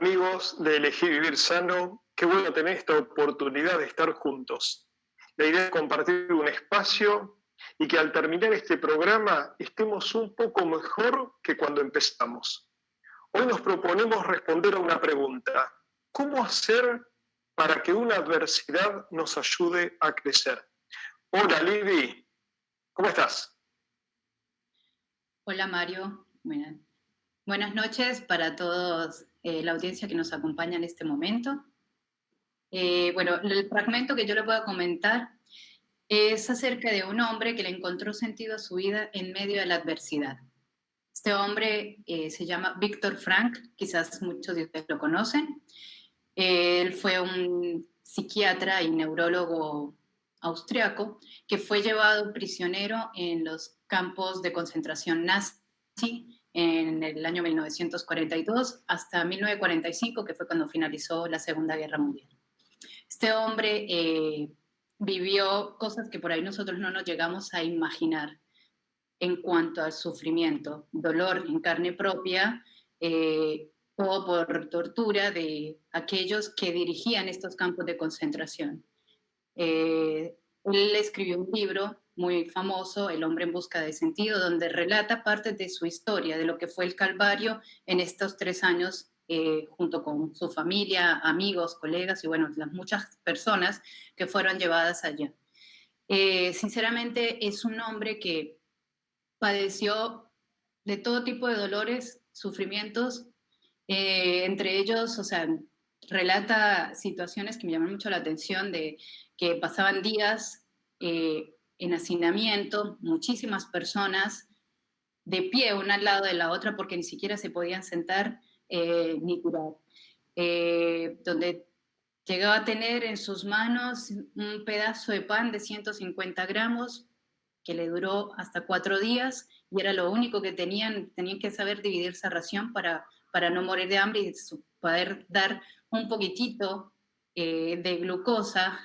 amigos de Elegir Vivir Sano? Qué bueno tener esta oportunidad de estar juntos. La idea es compartir un espacio y que al terminar este programa estemos un poco mejor que cuando empezamos. Hoy nos proponemos responder a una pregunta: ¿cómo hacer para que una adversidad nos ayude a crecer? Hola Lidy, ¿cómo estás? Hola Mario, buenas noches para todos la audiencia que nos acompaña en este momento. Bueno, el fragmento que yo le puedo comentar es acerca de un hombre que le encontró sentido a su vida en medio de la adversidad. Este hombre se llama Viktor Frankl, quizás muchos de ustedes lo conocen. Él fue un psiquiatra y neurólogo austriaco que fue llevado prisionero en los campos de concentración nazi en el año 1942 hasta 1945, que fue cuando finalizó la Segunda Guerra Mundial. Este hombre vivió cosas que por ahí nosotros no nos llegamos a imaginar en cuanto al sufrimiento, dolor en carne propia, o por tortura de aquellos que dirigían estos campos de concentración. Él escribió un libro muy famoso, El hombre en busca de sentido, donde relata parte de su historia, de lo que fue el Calvario en estos 3 años, junto con su familia, amigos, colegas y bueno, las muchas personas que fueron llevadas allá. Sinceramente es un hombre que padeció de todo tipo de dolores, sufrimientos, entre ellos, o sea, relata situaciones que me llaman mucho la atención de que pasaban días en hacinamiento, muchísimas personas de pie una al lado de la otra porque ni siquiera se podían sentar ni curar. Donde llegaba a tener en sus manos un pedazo de pan de 150 gramos que le duró hasta 4 días y era lo único que tenían que saber dividir esa ración para no morir de hambre y poder dar un poquitito de glucosa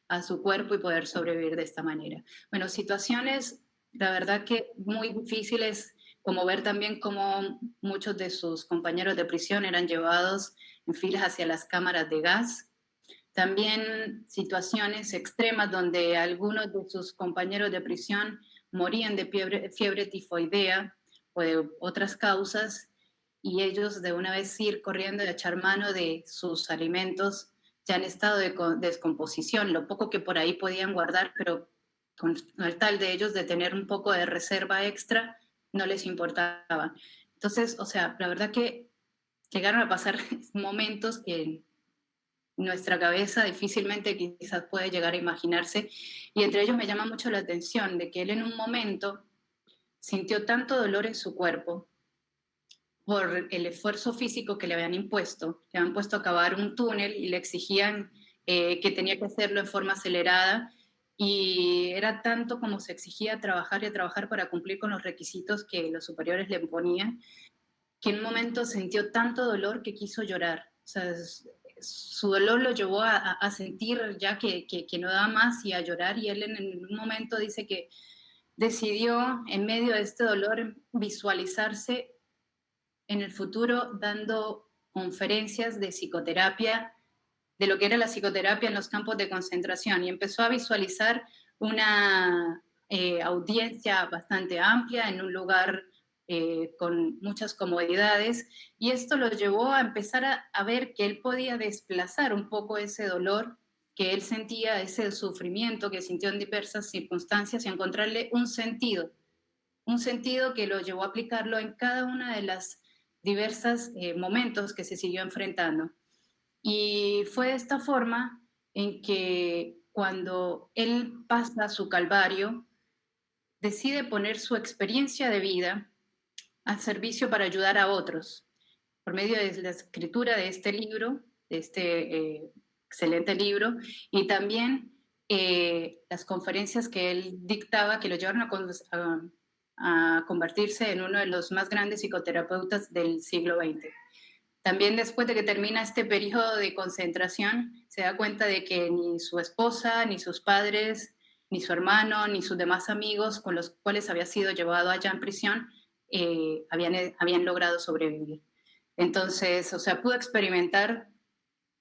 a su cuerpo y poder sobrevivir de esta manera. Bueno, situaciones, la verdad que muy difíciles, como ver también cómo muchos de sus compañeros de prisión eran llevados en filas hacia las cámaras de gas. También situaciones extremas donde algunos de sus compañeros de prisión morían de fiebre tifoidea o de otras causas y ellos de una vez ir corriendo y echar mano de sus alimentos ya en estado de descomposición, lo poco que por ahí podían guardar, pero con el tal de ellos de tener un poco de reserva extra, no les importaba. Entonces, o sea, la verdad que llegaron a pasar momentos que nuestra cabeza difícilmente quizás puede llegar a imaginarse, y entre ellos me llama mucho la atención de que él en un momento sintió tanto dolor en su cuerpo por el esfuerzo físico que le habían puesto a cavar un túnel y le exigían que tenía que hacerlo en forma acelerada, y era tanto como se exigía trabajar y trabajar para cumplir con los requisitos que los superiores le ponían, que en un momento sintió tanto dolor que quiso llorar. O sea, su dolor lo llevó a sentir ya que no daba más y a llorar, y él en un momento dice que decidió en medio de este dolor visualizarse en el futuro dando conferencias de psicoterapia, de lo que era la psicoterapia en los campos de concentración, y empezó a visualizar una audiencia bastante amplia en un lugar con muchas comodidades, y esto lo llevó a empezar a ver que él podía desplazar un poco ese dolor que él sentía, ese sufrimiento que sintió en diversas circunstancias, y encontrarle un sentido que lo llevó a aplicarlo en cada una de las diversas momentos que se siguió enfrentando. Y fue de esta forma en que cuando él pasa su calvario, decide poner su experiencia de vida al servicio para ayudar a otros, por medio de la escritura de este libro, de este excelente libro, y también las conferencias que él dictaba, que lo llevaron a convertirse en uno de los más grandes psicoterapeutas del siglo XX. También después de que termina este periodo de concentración, se da cuenta de que ni su esposa, ni sus padres, ni su hermano, ni sus demás amigos con los cuales había sido llevado allá en prisión, habían logrado sobrevivir. Entonces, o sea, pudo experimentar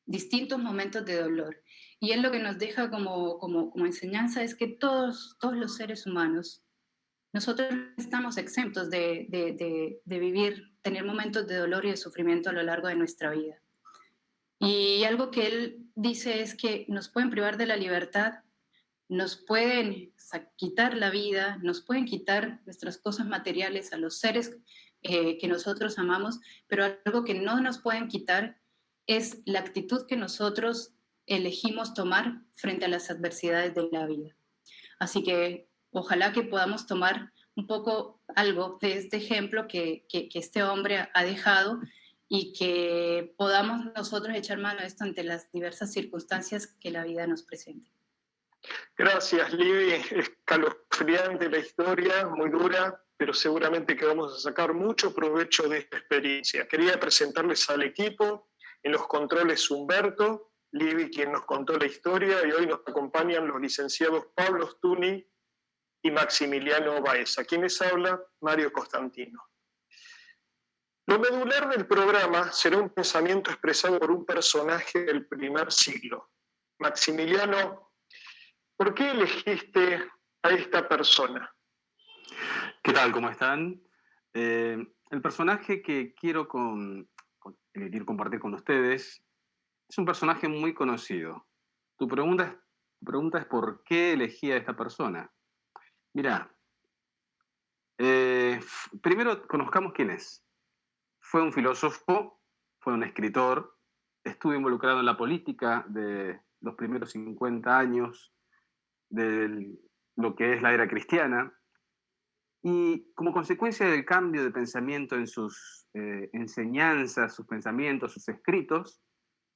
distintos momentos de dolor. Y él lo que nos deja como enseñanza es que todos los seres humanos, nosotros no estamos exentos de vivir, tener momentos de dolor y de sufrimiento a lo largo de nuestra vida. Y algo que él dice es que nos pueden privar de la libertad, nos pueden quitar la vida, nos pueden quitar nuestras cosas materiales a los seres que nosotros amamos, pero algo que no nos pueden quitar es la actitud que nosotros elegimos tomar frente a las adversidades de la vida. Así que ojalá que podamos tomar un poco algo de este ejemplo que este hombre ha dejado y que podamos nosotros echar mano de esto ante las diversas circunstancias que la vida nos presenta. Gracias, Libby. Escalofriante la historia, muy dura, pero seguramente que vamos a sacar mucho provecho de esta experiencia. Quería presentarles al equipo. En los controles Humberto, Libby quien nos contó la historia, y hoy nos acompañan los licenciados Pablo Stuni y Maximiliano Baeza. ¿Quién les habla? Mario Costantino. Lo medular del programa será un pensamiento expresado por un personaje del primer siglo. Maximiliano, ¿por qué elegiste a esta persona? ¿Qué tal? ¿Cómo están? El personaje que quiero compartir con ustedes es un personaje muy conocido. Tu pregunta es ¿por qué elegí a esta persona? Mirá, primero conozcamos quién es. Fue un filósofo, fue un escritor, estuvo involucrado en la política de los primeros 50 años de lo que es la era cristiana, y como consecuencia del cambio de pensamiento en sus enseñanzas, sus pensamientos, sus escritos,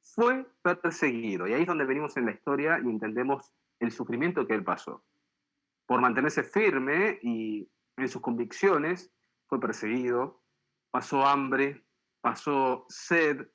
fue perseguido. Y ahí es donde venimos en la historia y entendemos el sufrimiento que él pasó. Por mantenerse firme y en sus convicciones, fue perseguido, pasó hambre, pasó sed,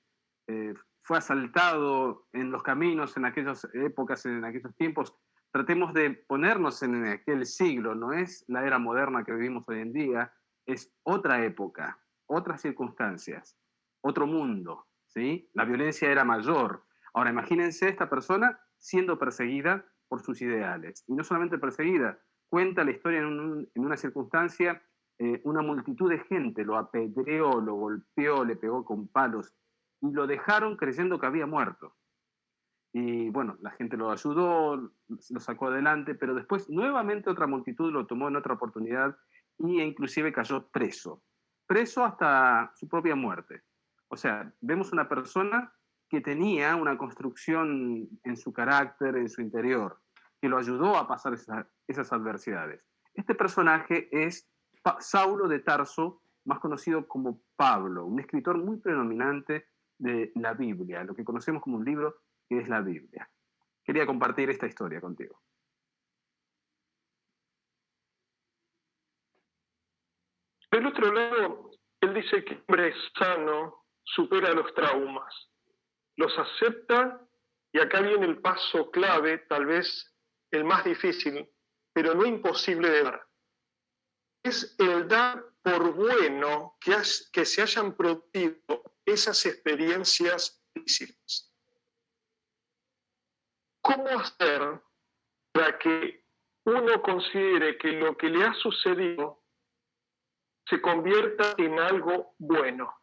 fue asaltado en los caminos en aquellas épocas, en aquellos tiempos. Tratemos de ponernos en aquel siglo, no es la era moderna que vivimos hoy en día, es otra época, otras circunstancias, otro mundo, ¿sí? La violencia era mayor. Ahora imagínense esta persona siendo perseguida por sus ideales. Y no solamente perseguida, cuenta la historia en una circunstancia, una multitud de gente lo apedreó, lo golpeó, le pegó con palos y lo dejaron creyendo que había muerto. Y bueno, la gente lo ayudó, lo sacó adelante, pero después nuevamente otra multitud lo tomó en otra oportunidad e inclusive cayó preso. Preso hasta su propia muerte. O sea, vemos una persona que tenía una construcción en su carácter, en su interior, que lo ayudó a pasar esas adversidades. Este personaje es Saulo de Tarso, más conocido como Pablo, un escritor muy predominante de la Biblia, lo que conocemos como un libro que es la Biblia. Quería compartir esta historia contigo. Del otro lado, él dice que el hombre sano supera los traumas, los acepta, y acá viene el paso clave, tal vez el más difícil, pero no imposible de dar. Es el dar por bueno que se hayan producido esas experiencias difíciles. ¿Cómo hacer para que uno considere que lo que le ha sucedido se convierta en algo bueno?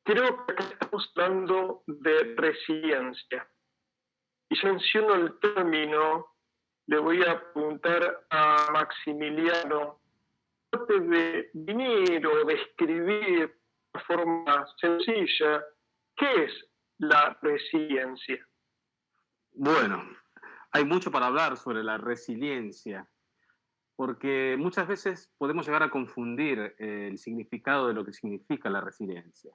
Creo que acá estamos hablando de resiliencia. Y yo menciono el término, le voy a preguntar a Maximiliano, de venir o de escribir de forma sencilla, ¿qué es la resiliencia? Bueno, hay mucho para hablar sobre la resiliencia, porque muchas veces podemos llegar a confundir el significado de lo que significa la resiliencia.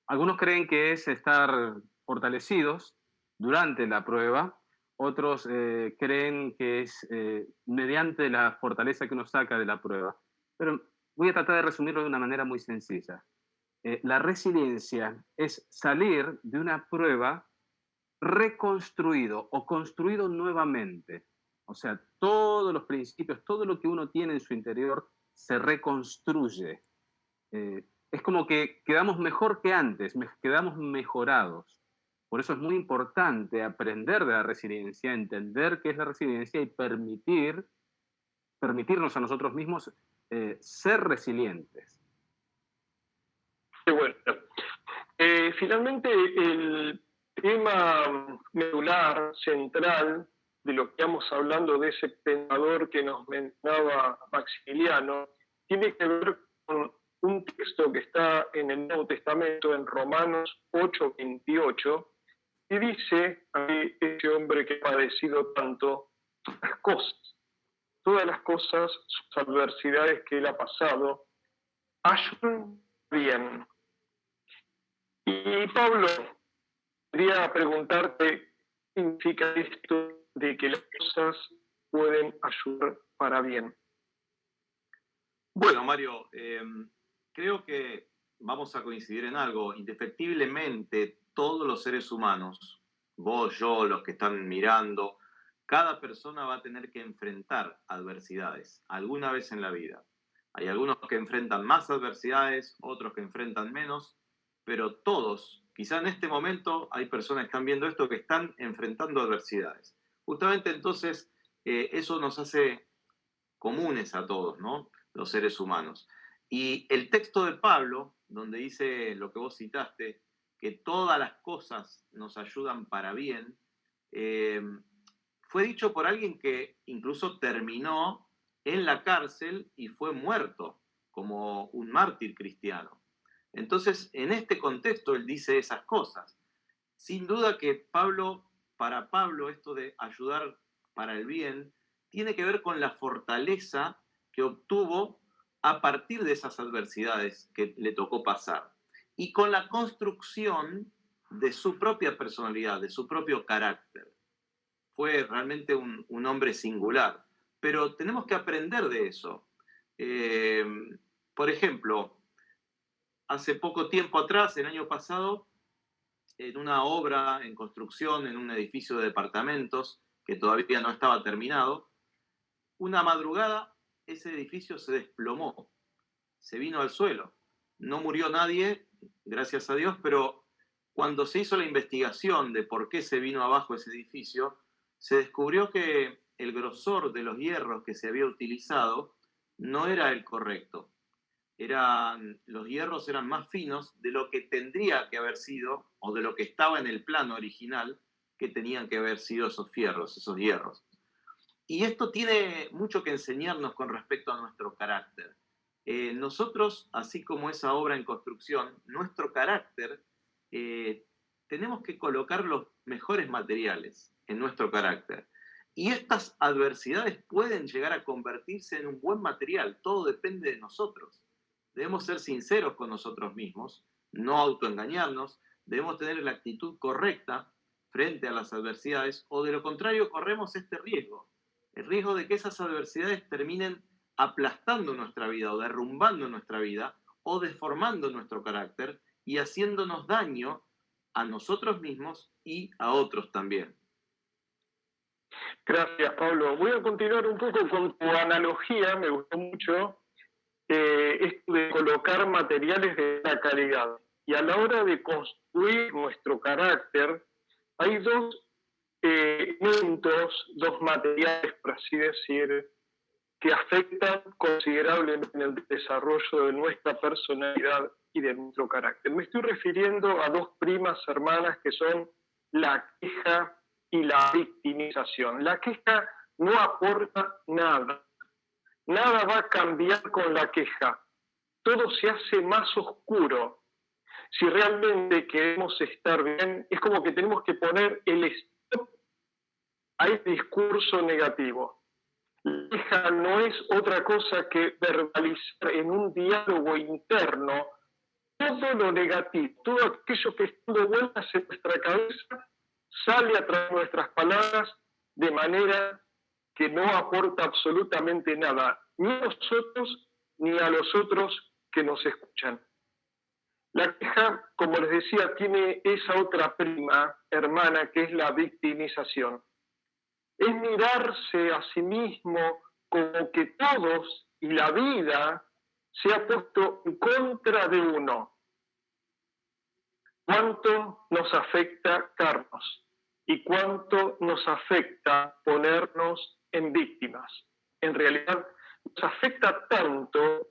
Algunos creen que es estar fortalecidos durante la prueba, otros creen que es mediante la fortaleza que uno saca de la prueba. Pero voy a tratar de resumirlo de una manera muy sencilla. La resiliencia es salir de una prueba reconstruido o construido nuevamente. O sea, todos los principios, todo lo que uno tiene en su interior se reconstruye. es como que quedamos mejor que antes, quedamos mejorados. Por eso es muy importante aprender de la resiliencia, entender qué es la resiliencia y permitirnos a nosotros mismos ser resilientes. Qué bueno. Finalmente, el tema medular, central, de lo que estamos hablando de ese pensador que nos mencionaba Maximiliano, tiene que ver con un texto que está en el Nuevo Testamento, en Romanos 8:28, y dice a ese hombre que ha padecido tanto, todas las cosas, sus adversidades que él ha pasado, ayudan bien. Y Pablo, quería preguntarte, ¿qué significa esto de que las cosas pueden ayudar para bien? Bueno, Mario, creo que vamos a coincidir en algo. Indefectiblemente, todos los seres humanos, vos, yo, los que están mirando, cada persona va a tener que enfrentar adversidades alguna vez en la vida. Hay algunos que enfrentan más adversidades, otros que enfrentan menos, pero todos, quizá en este momento hay personas que están viendo esto que están enfrentando adversidades. Justamente entonces eso nos hace comunes a todos, ¿no? Los seres humanos. Y el texto de Pablo, donde dice lo que vos citaste, que todas las cosas nos ayudan para bien, fue dicho por alguien que incluso terminó en la cárcel y fue muerto como un mártir cristiano. Entonces, en este contexto, él dice esas cosas. Sin duda que para Pablo, esto de ayudar para el bien, tiene que ver con la fortaleza que obtuvo a partir de esas adversidades que le tocó pasar y con la construcción de su propia personalidad, de su propio carácter. Fue realmente un hombre singular, pero tenemos que aprender de eso. Por ejemplo, hace poco tiempo atrás, el año pasado, en una obra en construcción, en un edificio de departamentos que todavía no estaba terminado, una madrugada ese edificio se desplomó, se vino al suelo. No murió nadie, gracias a Dios, pero cuando se hizo la investigación de por qué se vino abajo ese edificio, se descubrió que el grosor de los hierros que se había utilizado no era el correcto. Los hierros eran más finos de lo que tendría que haber sido, o de lo que estaba en el plano original, que tenían que haber sido esos hierros. Y esto tiene mucho que enseñarnos con respecto a nuestro carácter. Nosotros, así como esa obra en construcción, nuestro carácter, tenemos que colocar los mejores materiales en nuestro carácter. Y estas adversidades pueden llegar a convertirse en un buen material, todo depende de nosotros. Debemos ser sinceros con nosotros mismos, no autoengañarnos, debemos tener la actitud correcta frente a las adversidades, o de lo contrario corremos este riesgo, el riesgo de que esas adversidades terminen aplastando nuestra vida o derrumbando nuestra vida o deformando nuestro carácter y haciéndonos daño a nosotros mismos y a otros también. Gracias, Pablo. Voy a continuar un poco con tu analogía, me gustó mucho, esto de colocar materiales de alta calidad. Y a la hora de construir nuestro carácter, hay dos elementos, dos materiales, por así decir, que afectan considerablemente en el desarrollo de nuestra personalidad y de nuestro carácter. Me estoy refiriendo a dos primas hermanas que son la queja y la victimización. La queja no aporta nada. Nada va a cambiar con la queja. Todo se hace más oscuro. Si realmente queremos estar bien, es como que tenemos que poner el stop a ese discurso negativo. La queja no es otra cosa que verbalizar en un diálogo interno todo lo negativo, todo aquello que está dando vueltas en nuestra cabeza sale a través de nuestras palabras de manera que no aporta absolutamente nada, ni a nosotros ni a los otros que nos escuchan. La queja, como les decía, tiene esa otra prima hermana que es la victimización. Es mirarse a sí mismo como que todos y la vida se ha puesto en contra de uno. ¿Cuánto nos afecta Carlos? ¿Y cuánto nos afecta ponernos en víctimas? En realidad nos afecta tanto,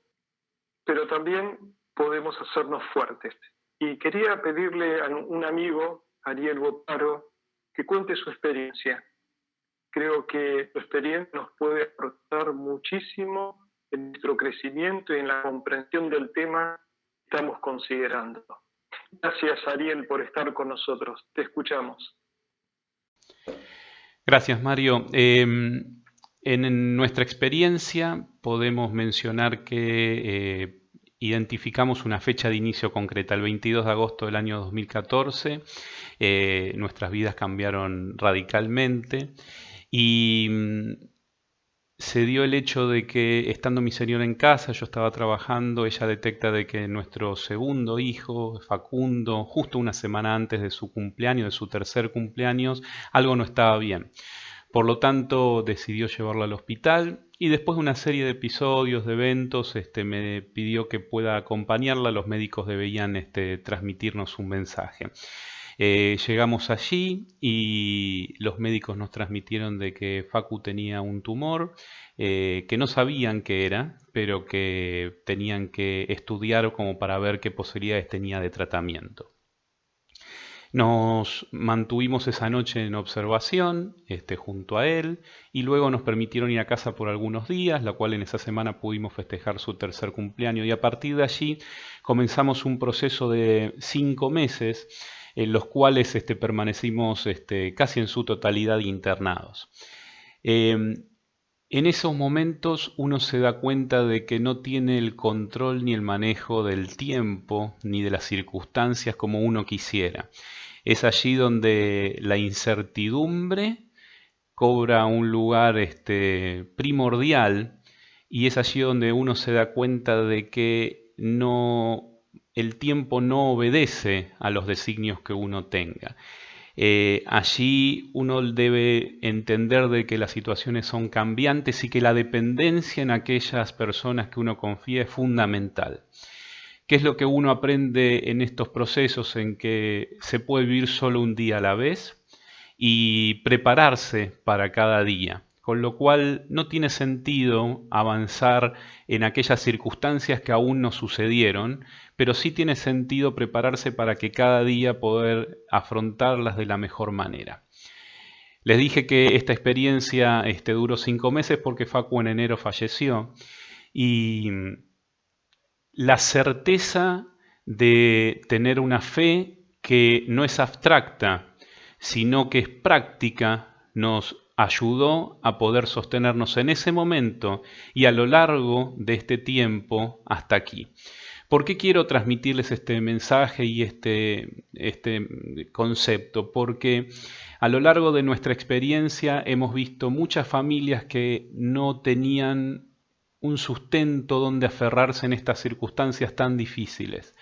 pero también podemos hacernos fuertes. Y quería pedirle a un amigo, Ariel Botaro, que cuente su experiencia. Creo que su experiencia nos puede aportar muchísimo en nuestro crecimiento y en la comprensión del tema que estamos considerando. Gracias, Ariel, por estar con nosotros. Te escuchamos. Gracias, Mario. En nuestra experiencia podemos mencionar que identificamos una fecha de inicio concreta, el 22 de agosto del año 2014. Nuestras vidas cambiaron radicalmente y se dio el hecho de que, estando mi señora en casa, yo estaba trabajando, ella detecta de que nuestro segundo hijo, Facundo, justo una semana antes de su cumpleaños, de su tercer cumpleaños, algo no estaba bien. Por lo tanto, decidió llevarla al hospital y después de una serie de episodios, de eventos, me pidió que pueda acompañarla. Los médicos deberían transmitirnos un mensaje. Llegamos allí y los médicos nos transmitieron de que Facu tenía un tumor, que no sabían qué era, pero que tenían que estudiar como para ver qué posibilidades tenía de tratamiento. Nos mantuvimos esa noche en observación junto a él y luego nos permitieron ir a casa por algunos días, la cual en esa semana pudimos festejar su tercer cumpleaños, y a partir de allí comenzamos un proceso de 5 meses en los cuales permanecimos casi en su totalidad internados. En esos momentos uno se da cuenta de que no tiene el control ni el manejo del tiempo ni de las circunstancias como uno quisiera. Es allí donde la incertidumbre cobra un lugar primordial, y es allí donde uno se da cuenta de que el tiempo no obedece a los designios que uno tenga. Allí uno debe entender de que las situaciones son cambiantes y que la dependencia en aquellas personas que uno confía es fundamental. ¿Qué es lo que uno aprende en estos procesos en que se puede vivir solo un día a la vez y prepararse para cada día? Con lo cual no tiene sentido avanzar en aquellas circunstancias que aún no sucedieron, pero sí tiene sentido prepararse para que cada día poder afrontarlas de la mejor manera. Les dije que esta experiencia duró 5 meses porque Facu en enero falleció, y la certeza de tener una fe que no es abstracta, sino que es práctica, nos ayudó a poder sostenernos en ese momento y a lo largo de este tiempo hasta aquí. ¿Por qué quiero transmitirles este mensaje y este concepto? Porque a lo largo de nuestra experiencia hemos visto muchas familias que no tenían un sustento donde aferrarse en estas circunstancias tan difíciles.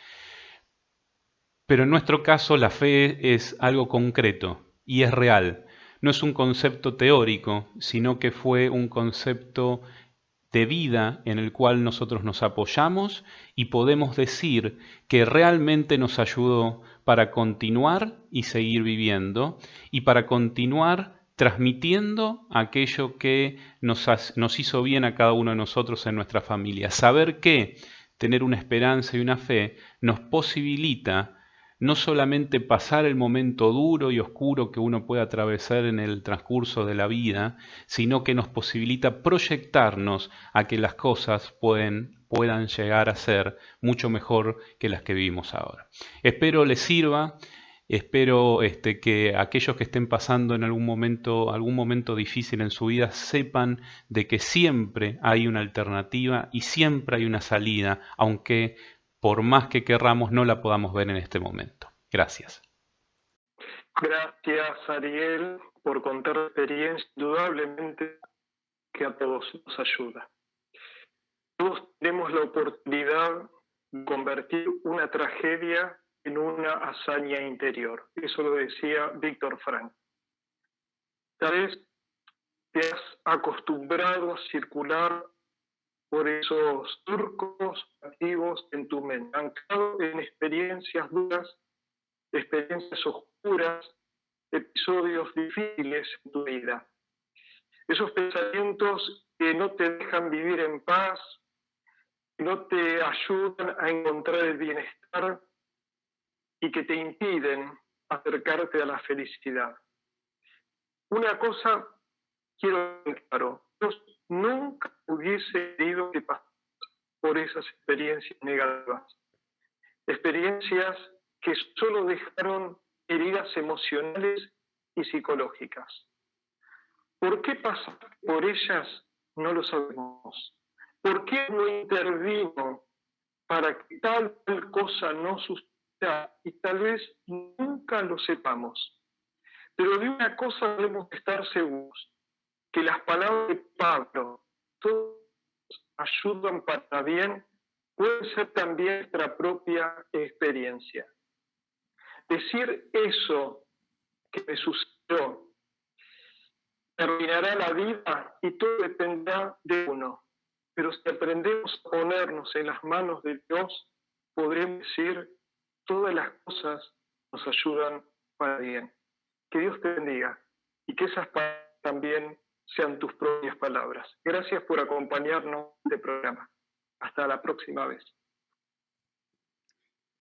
Pero en nuestro caso la fe es algo concreto y es real. No es un concepto teórico, sino que fue un concepto de vida en el cual nosotros nos apoyamos y podemos decir que realmente nos ayudó para continuar y seguir viviendo, y para continuar transmitiendo aquello que nos hizo bien a cada uno de nosotros en nuestra familia. Saber que tener una esperanza y una fe nos posibilita no solamente pasar el momento duro y oscuro que uno puede atravesar en el transcurso de la vida, sino que nos posibilita proyectarnos a que las cosas puedan llegar a ser mucho mejor que las que vivimos ahora. Espero les sirva. Espero que aquellos que estén pasando en algún momento difícil en su vida sepan de que siempre hay una alternativa y siempre hay una salida, aunque por más que querramos no la podamos ver en este momento. Gracias. Gracias, Ariel, por contar la experiencia, indudablemente que a todos nos ayuda. Todos tenemos la oportunidad de convertir una tragedia en una hazaña interior. Eso lo decía Víctor Frank. Tal vez te has acostumbrado a circular por esos surcos activos en tu mente, anclados en experiencias duras, experiencias oscuras, episodios difíciles en tu vida. Esos pensamientos que no te dejan vivir en paz, que no te ayudan a encontrar el bienestar y que te impiden acercarte a la felicidad. Una cosa quiero dejar claro: Dios nunca hubiese querido que pasaras por esas experiencias negativas, experiencias que solo dejaron heridas emocionales y psicológicas. ¿Por qué pasaste por ellas? No lo sabemos. ¿Por qué no intervino para que tal cosa no suceda? Y tal vez nunca lo sepamos. Pero de una cosa debemos estar seguros: que las palabras de Pablo, todas ayudan para bien, puede ser también nuestra propia experiencia. Decir eso que me sucedió terminará la vida y todo dependerá de uno. Pero si aprendemos a ponernos en las manos de Dios, podremos decir: todas las cosas nos ayudan para bien. Que Dios te bendiga y que esas palabras también sean tus propias palabras. Gracias por acompañarnos en este programa. Hasta la próxima vez.